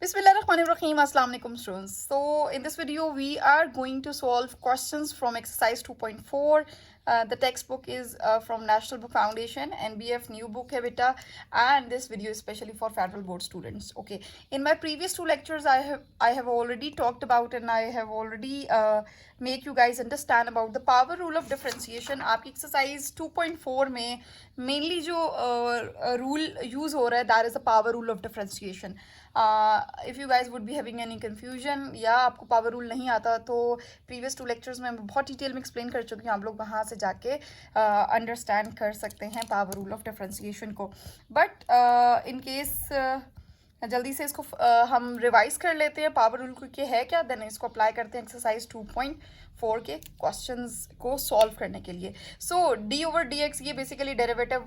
Bismillahirrahmanirrahim. Assalamu alaikum students. So in this video we are going to solve questions from exercise 2.4. The textbook is from National Book Foundation, NBF new book hai beta, and this video is especially for federal board students. Okay, in my previous two lectures I have already talked about and I have already make you guys understand about the power rule of differentiation. आपकी exercise 2.4 में mainly जो rule use हो रहा है, that is the power rule of differentiation. If you guys would be having any confusion या आपको power rule नहीं आता तो प्रीवियस टू लेक्चर्स में मैं बहुत डिटेल में एक्सप्लेन कर चुकी हूँ, आप लोग वहाँ से जाके अंडरस्टैंड कर सकते हैं पावर रूल ऑफ डिफरेंशिएशन को. बट इन केस जल्दी से इसको हम रिवाइज कर लेते हैं पावर रूल को क्या है क्या, देन इसको अप्लाई करते हैं एक्सरसाइज 2.4 के क्वेश्चंस को सॉल्व करने के लिए. So D over D X ये बेसिकली डेरिवेटिव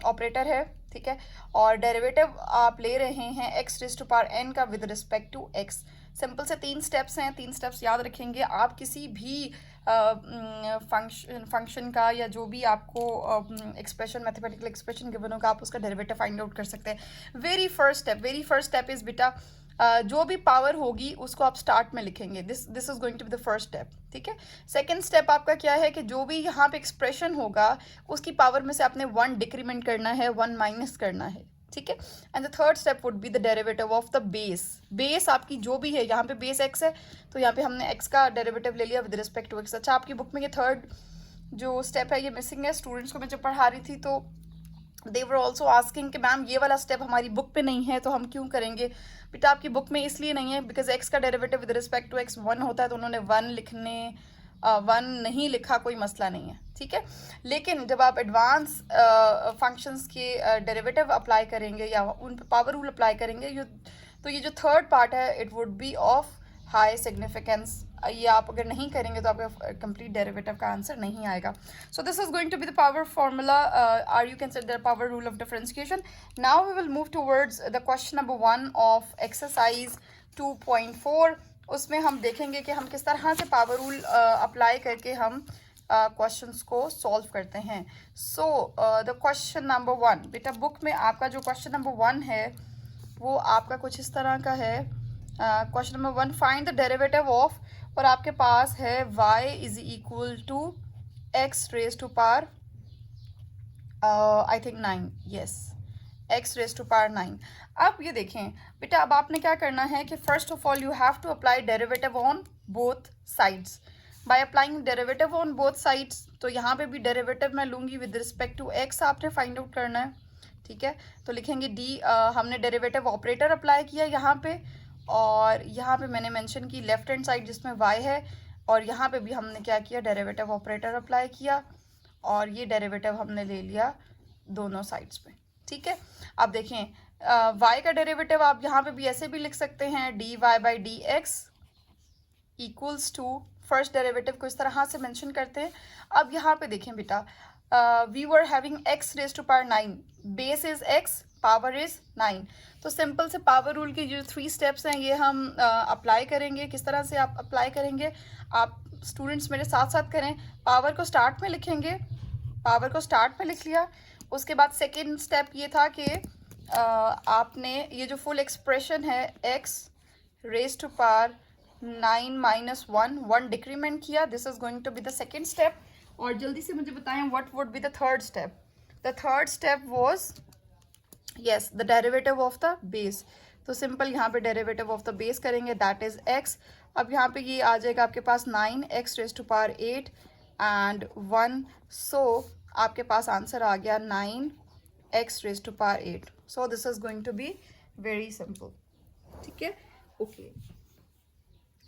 ऑपरेटर है, ठीक है, और डेरिवेटिव आप ले रहे हैं X raise to power N का with respect to X. Simple से 3 स्टेप्स हैं, 3 स्टेप्स याद रखेंगे. आप किसी भी फंक्शन का या जो भी आपको एक्सप्रेशन मैथमेटिकल एक्सप्रेशन गिवन होगा आप उसका डेरिवेटिव फाइंड आउट कर सकते हैं. वेरी फर्स्ट स्टेप इज़ बेटा जो भी पावर होगी उसको आप स्टार्ट में लिखेंगे. This is going to be the first step, ठीक है. सेकंड स्टेप आपका क्या है कि जो भी यहाँ पे एक्सप्रेशन होगा उसकी पावर में से आपने 1 डिक्रीमेंट करना है, 1 माइनस करना है, ठीक है. And the third step would be the derivative of the base आपकी जो भी है. यहाँ पे बेस एक्स है तो यहाँ पे हमने एक्स का डेरिवेटिव ले लिया विद रिस्पेक्ट टू एक्स. अच्छा, आपकी बुक में ये थर्ड जो स्टेप है ये मिसिंग है. स्टूडेंट्स को मैं जब पढ़ा रही थी तो दे वर ऑल्सो आस्किंग कि मैम ये वाला स्टेप हमारी बुक पे नहीं है तो हम क्यों करेंगे. बेटा आपकी बुक में इसलिए नहीं है बिकॉज एक्स का derivative with respect to X 1 होता है तो उन्होंने 1 नहीं लिखा, कोई मसला नहीं है, ठीक है. लेकिन जब आप एडवांस फंक्शंस के डेरिवेटिव अप्लाई करेंगे या उन पर पावर रूल अप्लाई करेंगे तो ये जो थर्ड पार्ट है it would be of high significance. ये आप अगर नहीं करेंगे तो आपका कंप्लीट डेरिवेटिव का आंसर नहीं आएगा. So this is going to be the power formula are you consider power rule of differentiation. Now we will move towards the question number 1 of exercise 2.4. उसमें हम देखेंगे कि हम किस तरह से पावर रूल अप्लाई करके हम क्वेश्चंस को सॉल्व करते हैं. सो द क्वेश्चन नंबर 1 बेटा बुक में आपका जो क्वेश्चन नंबर 1 है वो आपका कुछ इस तरह का है. Question number 1, find the derivative of, और आपके पास है y is equal to X raise to power I think 9, yes, X raise to power 9. अब ये देखें बेटा, अब आपने क्या करना है कि first of all you have to apply derivative on both sides. By applying derivative on both sides तो यहाँ पे भी डेरिवेटिव मैं लूँगी विद रिस्पेक्ट टू एक्स आपने फाइंड आउट करना है, ठीक है. तो लिखेंगे डी, हमने डेरिवेटिव ऑपरेटर अप्लाई किया यहाँ पे, और यहाँ पे मैंने मेंशन की लेफ्ट हैंड साइड जिसमें y है, और यहाँ पे भी हमने क्या किया डेरिवेटिव ऑपरेटर अप्लाई किया और ये डेरिवेटिव हमने ले लिया दोनों साइड्स पे, ठीक है. अब देखें y का डेरिवेटिव आप यहाँ पे भी ऐसे भी लिख सकते हैं dy by D X equals to, first derivative को इस तरह से मेंशन करते हैं. अब यहाँ पे देखें बेटा we were having x raise to power 9, base is x, power is 9. तो सिंपल से पावर रूल के जो 3 स्टेप्स हैं ये हम अप्लाई करेंगे. किस तरह से आप अप्लाई करेंगे, आप स्टूडेंट्स मेरे साथ साथ करें. पावर को स्टार्ट में लिखेंगे, पावर को स्टार्ट में लिख लिया. उसके बाद सेकेंड स्टेप ये था कि आपने ये जो फुल एक्सप्रेशन है x raise to power 9 minus 1 decrement किया. This is going to be the second step. और जल्दी से मुझे बताएं what would be the third step. The third step was yes the derivative of the base. तो simple यहाँ पे derivative of the base करेंगे, दैट इज x. अब यहाँ पे ये आ जाएगा आपके पास 9 X raise to power 8 and 1. So आपके पास आंसर आ गया 9 X raise to power 8. So this is going to be very simple, ठीक है. Okay,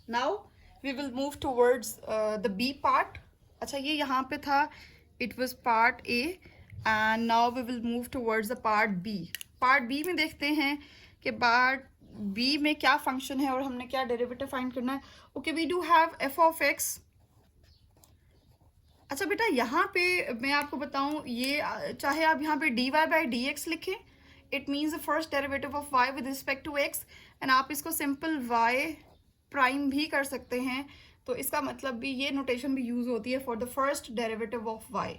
now we will move towards the B part. अच्छा, ये यहाँ पे था, it was part A and now we will move towards the part B. Part B में देखते हैं कि पार्ट बी में क्या फंक्शन है और हमने क्या डेरिवेटिव फाइंड करना है. Okay, we do have F of X. अच्छा बेटा, यहाँ पे मैं आपको बताऊँ, ये चाहे आप यहाँ पे D Y by D X लिखें, it means the first derivative of Y with respect to X, and आप इसको सिंपल वाई प्राइम भी कर सकते हैं. तो इसका मतलब भी ये नोटेशन भी यूज होती है for the first derivative of Y,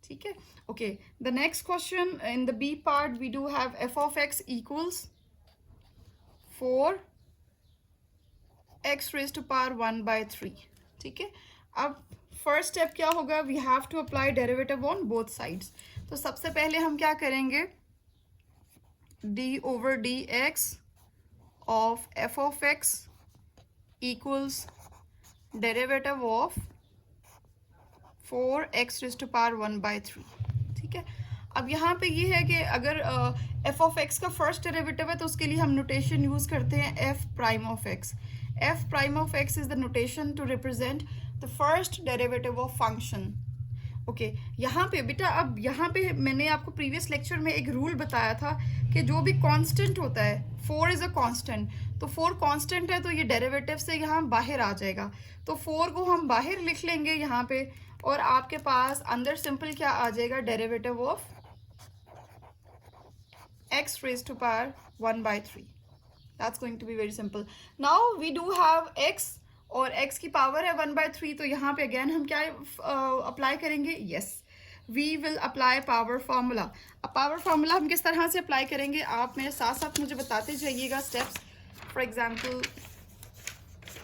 ठीक है. Okay, the next question in the B part we do have F of x equals 4x⁻1/3, ठीक है। अब फर्स्ट स्टेप क्या होगा, we have to apply derivative on both sides. तो सबसे पहले हम क्या करेंगे, d/dx of f(x) equals derivative of 4x⁻1/3, ठीक है। अब यहाँ पे ये है कि अगर f(x) का फर्स्ट डेरिवेटिव है तो उसके लिए हम नोटेशन यूज करते हैं f'(x). f'(x) is the notation to represent the first derivative of function. Okay, यहाँ पे बेटा, अब यहाँ पे मैंने आपको प्रीवियस लेक्चर में एक रूल बताया था कि जो भी कांस्टेंट होता है, 4 इज अ कांस्टेंट, तो 4 कांस्टेंट है तो ये डेरिवेटिव से यहाँ बाहर आ जाएगा। तो 4 को हम बाहर लिख लेंगे यहाँ पे, और आपके पास अंदर सिंपल क्या आ जाएगा, derivative of x⁻1/3। That's going to be very simple. Now we do have x, और x की पावर है 1/3, तो यहाँ पे अगेन हम क्या अप्लाई करेंगे, yes, we will apply power formula. अब पावर फार्मूला हम किस तरह से अप्लाई करेंगे, आप मेरे साथ साथ मुझे बताते जाइएगा स्टेप्स। फॉर एग्जांपल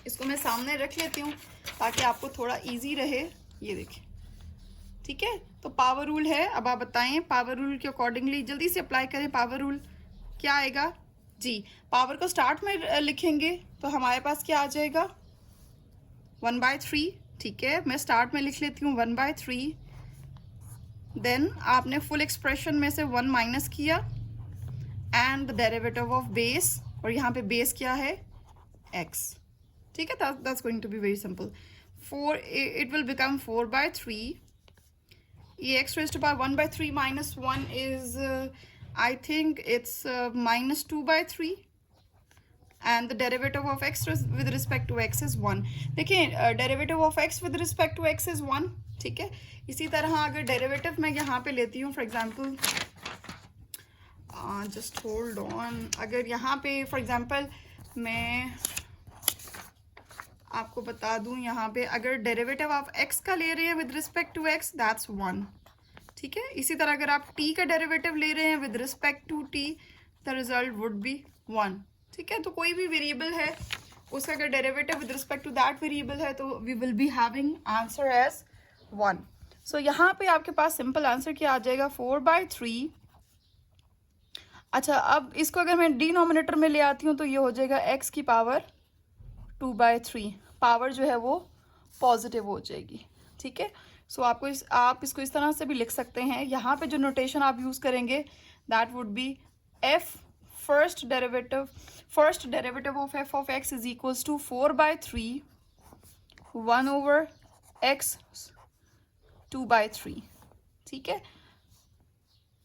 इसको मैं सामने रख लेती हूँ ताकि आपको थोड़ा इजी रहे। ये देखिए, ठीक है। तो पावर रूल है, अब आप बताएं पावर रूल के अकॉर्डिंगली जल्दी से अप्लाई करें। पावर रूल क्या आएगा जी, पावर को स्टार्ट में लिखेंगे तो हमारे पास क्या आ जाएगा, 1/3, ठीक है। मैं स्टार्ट में लिख लेती हूँ 1/3, देन आपने फुल एक्सप्रेशन में से 1 माइनस किया, and the derivative of base, और यहाँ पे बेस क्या है, x, ठीक है। That's going to be very simple. 4, it will become 4/3. ये x⁻1/3 minus 1 is I think it's -2/3, and the derivative of x with respect to x is 1। देखिए, derivative of x with respect to x is 1, ठीक है। इसी तरह अगर derivative मैं यहाँ पे लेती हूँ, for example just hold on, अगर यहाँ पे फॉर एग्जाम्पल मैं आपको बता दूं, यहाँ पे अगर डेरिवेटिव ऑफ x का ले रहे हैं with respect to x, that's 1, ठीक है। इसी तरह अगर आप t का डेरिवेटिव ले रहे हैं with respect to t, the result would be 1, ठीक है। तो कोई भी वेरिएबल है उसका अगर derivative with respect to that variable है तो we will be having answer as 1। So यहाँ पे आपके पास सिंपल आंसर क्या आ जाएगा, 4/3। अच्छा, अब इसको अगर मैं डिनोमिनेटर में ले आती हूँ तो ये हो जाएगा x की पावर 2/3, पावर जो है वो पॉजिटिव हो जाएगी, ठीक है। सो आप इसको इस तरह से भी लिख सकते हैं। यहाँ पे जो नोटेशन आप यूज करेंगे that would be f first derivative of f(x) is equals to 4/3 1/x 2/3, ठीक है।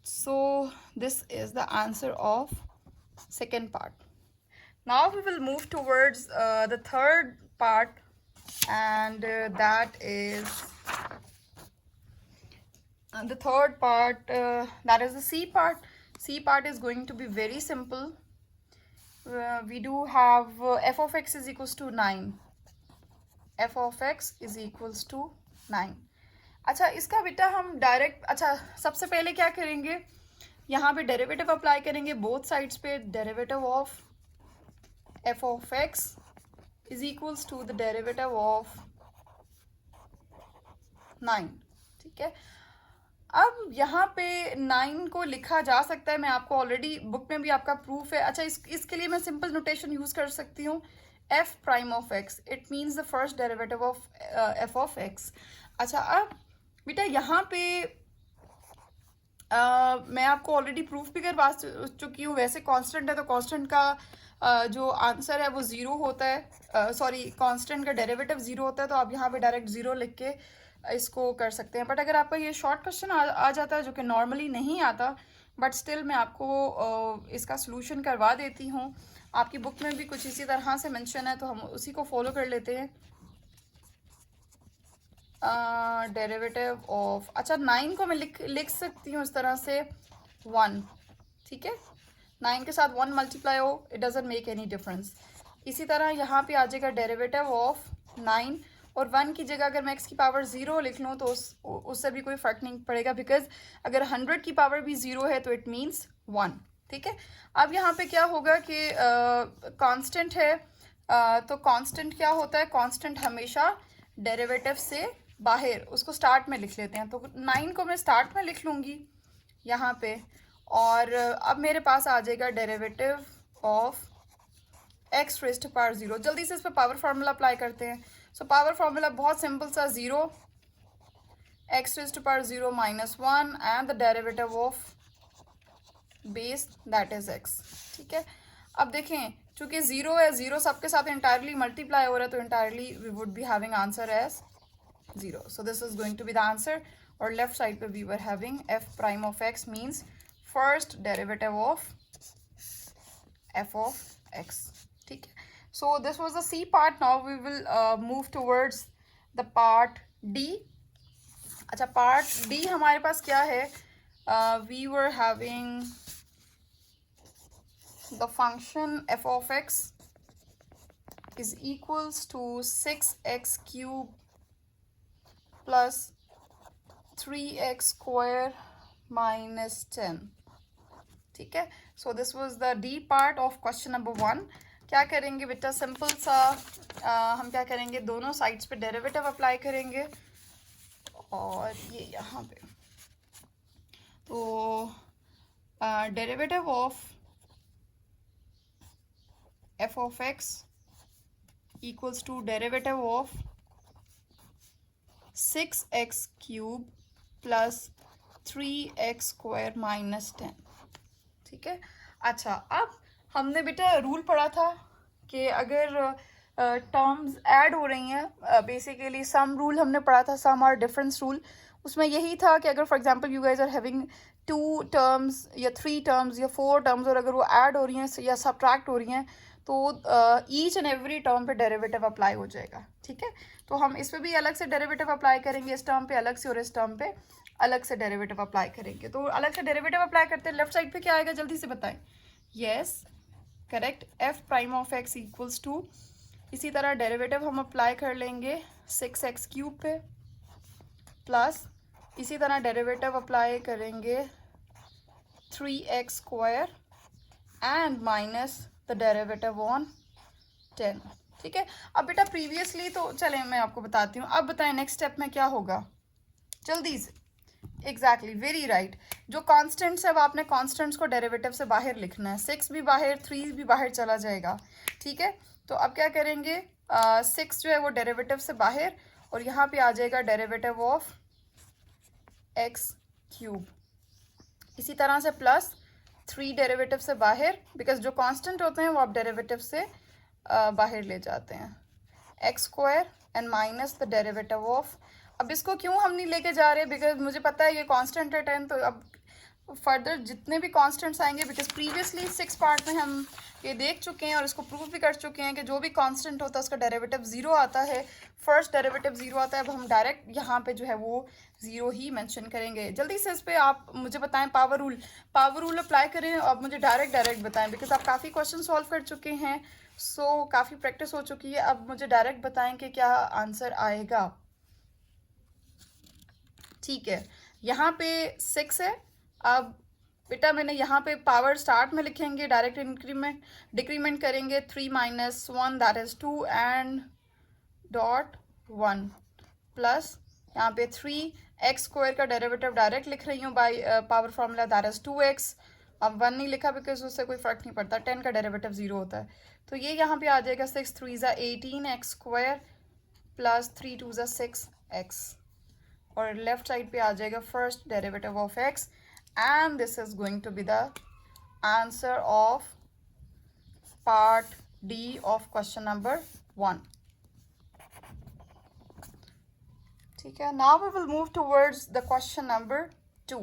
So this is the answer of second part. Now we will move towards the third part, and that is the third part, that is the C part. C part is going to be very simple. We do have f(x) is equals to 9. f(x) is equals to 9. अच्छा, इसका बेटा हम direct, अच्छा सबसे पहले क्या करेंगे, यहाँ पे डेरिवेटिव अप्लाई करेंगे बोथ साइड्स पे। Derivative of f(x) is equals to the derivative of 9, ठीक है। अब यहाँ पे 9 को लिखा जा सकता है, मैं आपको ऑलरेडी बुक में भी आपका प्रूफ है। अच्छा, इसके लिए मैं सिंपल नोटेशन यूज कर सकती हूँ f'(x), it means the first derivative of f(x). अच्छा, अब बेटा यहाँ पे मैं आपको ऑलरेडी प्रूफ भी करवा चुकी हूँ। वैसे कांस्टेंट है तो कांस्टेंट का जो आंसर है वो 0 होता है, सॉरी कांस्टेंट का डेरिवेटिव 0 होता है, तो आप यहाँ पे डायरेक्ट 0 लिख के इसको कर सकते हैं। बट अगर आपका ये शॉर्ट क्वेश्चन आ जाता है जो कि नॉर्मली नहीं आता, बट स्टिल मैं आपको इसका सोल्यूशन करवा देती हूँ। आपकी बुक में भी कुछ इसी तरह से मेंशन है तो हम उसी को फॉलो कर लेते हैं। डेरिवेटिव ऑफ, अच्छा 9 को मैं लिख सकती हूँ इस तरह से 1, ठीक है। 9 के साथ 1 मल्टीप्लाई हो, it doesn't make any difference. इसी तरह यहाँ पे आ जाएगा डेरिवेटिव ऑफ 9, और 1 की जगह अगर मैं x की पावर 0 लिख लूँ तो उससे भी कोई फ़र्क नहीं पड़ेगा, बिकॉज अगर 100 की पावर भी 0 है तो इट मीन्स 1, ठीक है। अब यहाँ पे क्या होगा कि कांस्टेंट है, तो कांस्टेंट क्या होता है, कांस्टेंट हमेशा डेरिवेटिव से बाहर, उसको स्टार्ट में लिख लेते हैं। तो 9 को मैं स्टार्ट में लिख लूँगी यहाँ पे, और अब मेरे पास आ जाएगा derivative of x raise to power 0। जल्दी से इस पर पावर फार्मूला अप्लाई करते हैं। सो पावर फार्मूला बहुत सिंपल सा, 0 x raise to power 0 minus 1 and the derivative of base that is x. ठीक है। अब देखें चूंकि 0 है, 0 सबके साथ इंटायरली मल्टीप्लाई हो रहा है, तो entirely we would be having answer as 0। So this is going to be the answer. और लेफ्ट साइड पे we were having f prime of x means first derivative of f of x. ठीक है। So this was the C part. Now we will move towards the part D. अच्छा, part D हमारे पास क्या है, we were having the function f of x is equals to 6x cube plus 3x square minus 10। ठीक है। So this was the D part of question number 1। क्या करेंगे बेटा, सिंपल सा हम क्या करेंगे, दोनों साइड्स पे डेरिवेटिव अप्लाई करेंगे, और ये यहाँ पे तो derivative of f of x equals to derivative of 6x cube plus 3x square minus 10। ठीक है। अच्छा, अब हमने बेटा रूल पढ़ा था कि अगर टर्म्स ऐड हो रही हैं, बेसिकली सम रूल हमने पढ़ा था, सम और डिफरेंस रूल। उसमें यही था कि अगर for example you guys are having 2 terms या 3 टर्म्स या 4 टर्म्स, और अगर वो ऐड हो रही हैं या सब्ट्रैक्ट हो रही हैं, तो ईच एंड एवरी टर्म पे डेरिवेटिव अप्लाई हो जाएगा। ठीक है। तो हम इस पे भी अलग से डेरिवेटिव अप्लाई करेंगे, इस टर्म पे अलग से और इस टर्म पे अलग से डेरिवेटिव अप्लाई करेंगे। तो अलग से डेरिवेटिव अप्लाई करते हैं, लेफ्ट साइड पे क्या आएगा जल्दी से बताएं। Yes, correct, f prime of x equals to, इसी तरह डेरिवेटिव हम अप्लाई कर लेंगे 6x क्यूब पे, प्लस इसी तरह डेरिवेटिव अप्लाई करेंगे 3x square and minus the derivative on 10। ठीक है। अब बेटा प्रीवियसली तो चलें मैं आपको बताती हूँ, अब बताएं नेक्स्ट स्टेप में क्या होगा जल्दी से। Exactly, very right. जो कॉन्स्टेंट्स है अब आपने कॉन्स्टेंट्स को डेरिवेटिव से बाहर लिखना है। 6 भी बाहर, 3 भी बाहर चला जाएगा। ठीक है। तो अब क्या करेंगे, 6 जो है वो डेरिवेटिव से बाहर, और यहाँ पे आ जाएगा डेरिवेटिव ऑफ एक्स क्यूब। इसी तरह से प्लस 3 डेरिवेटिव से बाहर, बिकॉज जो कांस्टेंट होते हैं वो आप डेरिवेटिव से बाहर ले जाते हैं, x square and minus the derivative of. अब इसको क्यों हम नहीं लेके जा रहे, बिकॉज मुझे पता है ये कांस्टेंट है 10, तो अब फर्दर जितने भी कांस्टेंट्स आएंगे, बिकॉज प्रीवियसली 6 पार्ट में हम ये देख चुके हैं और इसको प्रूव भी कर चुके हैं कि जो भी कांस्टेंट होता है उसका डेरिवेटिव 0 आता है, फर्स्ट डेरिवेटिव 0 आता है। अब हम डायरेक्ट यहाँ पे जो है वो 0 ही मेंशन करेंगे। जल्दी से इस पर आप मुझे बताएं, पावर रूल अप्लाई करें। अब मुझे डायरेक्ट बताएं, बिकॉज आप काफ़ी क्वेश्चन सॉल्व कर चुके हैं, सो काफ़ी प्रैक्टिस हो चुकी है। अब मुझे डायरेक्ट बताएं कि क्या आंसर आएगा। ठीक है, यहाँ पे 6 है। अब बेटा मैंने यहाँ पे पावर स्टार्ट में लिखेंगे, डायरेक्ट डिक्रीमेंट करेंगे, 3 minus 1 that is 2 and dot 1 plus यहाँ पे 3x स्क्वायर का डेरिवेटिव डायरेक्ट लिख रही हूँ by power formula that is 2x। अब 1 नहीं लिखा बिकॉज उससे कोई फर्क नहीं पड़ता, 10 का डेरिवेटिव 0 होता है। तो ये यहाँ पे आ जाएगा 6 3 ज़ा 18x स्क्वायर प्लस 3 2 ज़ा 6x, और लेफ्ट साइड पे आ जाएगा first derivative of x, and this is going to be the answer of part D of question number 1. ठीक है, now we will move towards the question number 2.